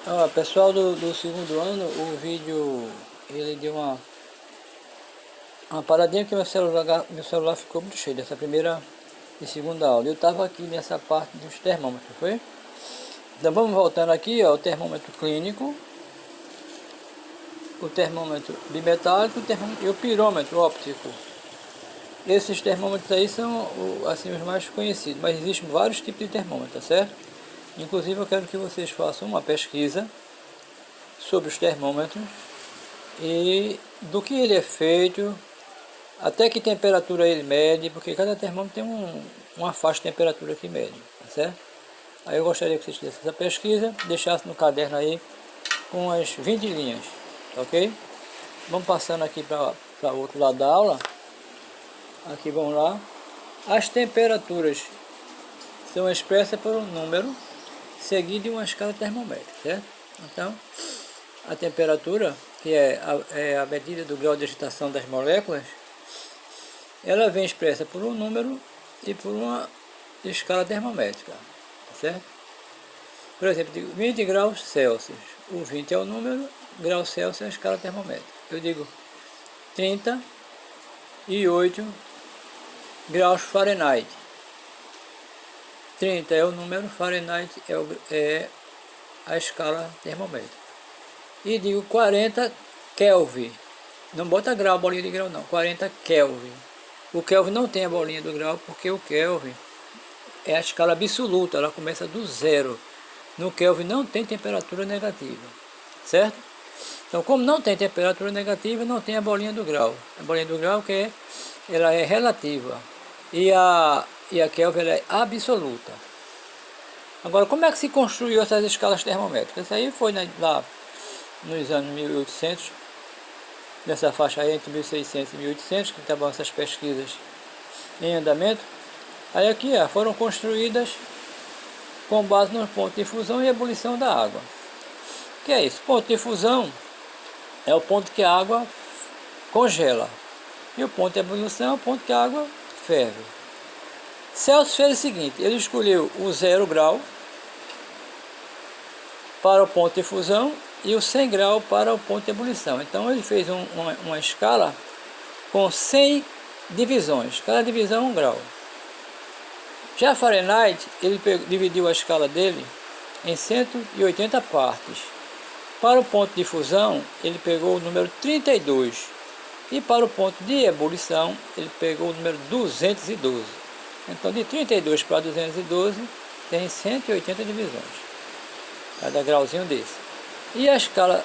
Ó, pessoal do segundo ano, o vídeo ele deu uma paradinha que meu celular ficou muito cheio dessa primeira e segunda aula. Eu estava aqui nessa parte dos termômetros, foi? Então vamos voltando aqui, ó, o termômetro clínico, o termômetro bimetálico e o pirômetro óptico. Esses termômetros aí são assim, os mais conhecidos, mas existem vários tipos de termômetro, tá certo? Inclusive eu quero que vocês façam uma pesquisa sobre os termômetros e do que ele é feito, até que temperatura ele mede, porque cada termômetro tem uma faixa de temperatura que mede, tá certo? Aí eu gostaria que vocês fizessem essa pesquisa, deixassem no caderno aí com as 20 linhas, ok? Vamos passando aqui para o outro lado da aula. Aqui vamos lá. As temperaturas são expressas por um número seguido de uma escala termométrica, certo? Então, a temperatura, que é a medida do grau de agitação das moléculas, ela vem expressa por um número e por uma escala termométrica, certo? Por exemplo, digo 20 graus Celsius. O 20 é o número, grau Celsius é a escala termométrica. Eu digo 38 graus Fahrenheit. 30 é o número, Fahrenheit é a escala termométrica. E digo 40 Kelvin. Não bota grau, bolinha de grau não. 40 Kelvin. O Kelvin não tem a bolinha do grau porque o Kelvin é a escala absoluta, ela começa do zero. No Kelvin não tem temperatura negativa, certo? Então, como não tem temperatura negativa, não tem a bolinha do grau. A bolinha do grau ela é relativa e a Kelvin ela é absoluta. Agora, como é que se construiu essas escalas termométricas? Isso aí foi lá nos anos 1800, nessa faixa aí entre 1600 e 1800, que estavam essas pesquisas em andamento. Aí aqui foram construídas com base no ponto de fusão e ebulição da água. O que é isso? Ponto de fusão é o ponto que a água congela. E o ponto de ebulição é o ponto que a água ferve. Celsius fez o seguinte, ele escolheu o 0 grau para o ponto de fusão e o 100 grau para o ponto de ebulição. Então ele fez uma escala com 100 divisões, cada divisão 1 grau. Já Fahrenheit, ele dividiu a escala dele em 180 partes. Para o ponto de fusão, ele pegou o número 32. E para o ponto de ebulição, ele pegou o número 212. Então, de 32 para 212, tem 180 divisões. Cada grauzinho desse. E a escala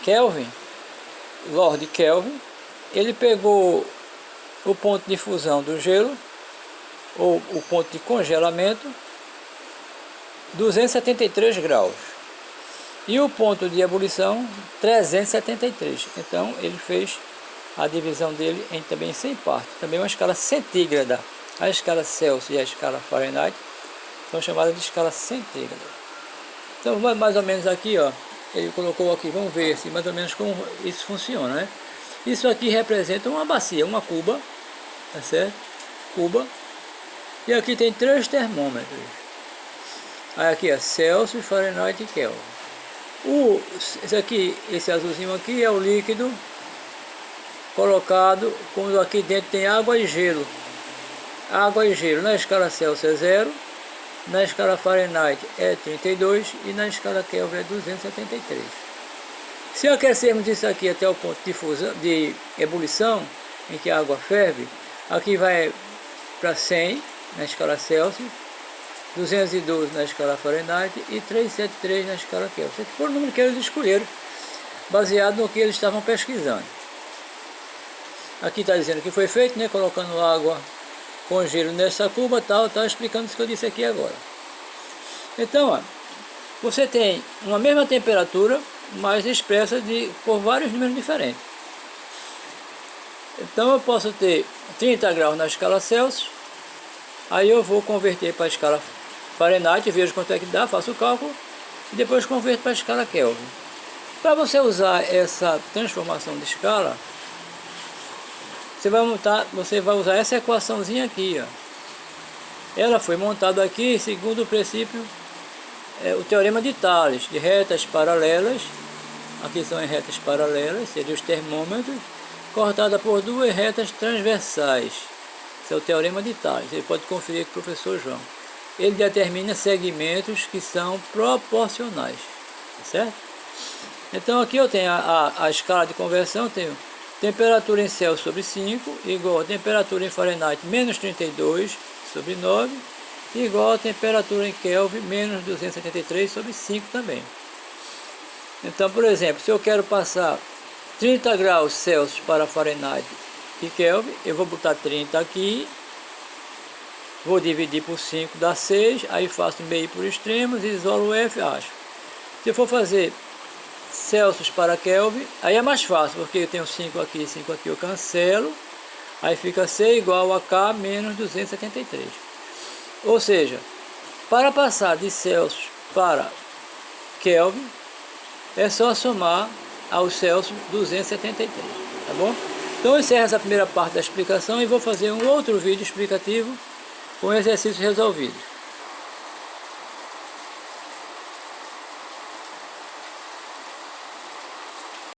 Kelvin, Lord Kelvin, ele pegou o ponto de fusão do gelo, ou o ponto de congelamento, 273 graus. E o ponto de ebulição, 373. Então, ele fez a divisão dele em também 100 partes. Também uma escala centígrada. A escala Celsius e a escala Fahrenheit são chamadas de escala centígrada. Então, mais ou menos aqui, ó, ele colocou aqui, vamos ver assim, mais ou menos como isso funciona, né? Isso aqui representa uma bacia, uma cuba, tá certo? Cuba. E aqui tem 3 termômetros. Aí aqui é Celsius, Fahrenheit e Kelvin. Esse azulzinho aqui é o líquido colocado, quando aqui dentro tem água e gelo. Água e gelo na escala Celsius é 0, na escala Fahrenheit é 32 e na escala Kelvin é 273. Se aquecermos isso aqui até o ponto de fusão, de ebulição, em que a água ferve, aqui vai para 100 na escala Celsius, 212 na escala Fahrenheit e 373 na escala Kelvin. Esse foi o número que eles escolheram, baseado no que eles estavam pesquisando. Aqui está dizendo que foi feito, né, colocando água com gelo nessa cuba, tal, explicando isso que eu disse aqui agora. Então, ó, você tem uma mesma temperatura, mas expressa por vários números diferentes. Então eu posso ter 30 graus na escala Celsius, aí eu vou converter para a escala Fahrenheit, vejo quanto é que dá, faço o cálculo, e depois converto para a escala Kelvin. Para você usar essa transformação de escala, você vai usar essa equaçãozinha aqui, ó. Ela foi montada aqui segundo o princípio o teorema de Thales, de retas paralelas, aqui são as retas paralelas, seriam os termômetros, cortada por duas retas transversais. Esse é o teorema de Thales, ele pode conferir com o professor João. Ele determina segmentos que são proporcionais, certo? Então aqui eu tenho a escala de conversão, tenho temperatura em Celsius sobre 5, igual a temperatura em Fahrenheit menos 32 sobre 9, igual a temperatura em Kelvin menos 273 sobre 5 também. Então, por exemplo, se eu quero passar 30 graus Celsius para Fahrenheit e Kelvin, eu vou botar 30 aqui, vou dividir por 5, dá 6, aí faço meio por extremos, isolo o F, acho. Se eu for fazer Celsius para Kelvin, aí é mais fácil, porque eu tenho 5 aqui, eu cancelo, aí fica C igual a K menos 273. Ou seja, para passar de Celsius para Kelvin, é só somar aos Celsius 273, tá bom? Então eu encerro essa primeira parte da explicação e vou fazer um outro vídeo explicativo com exercícios resolvidos.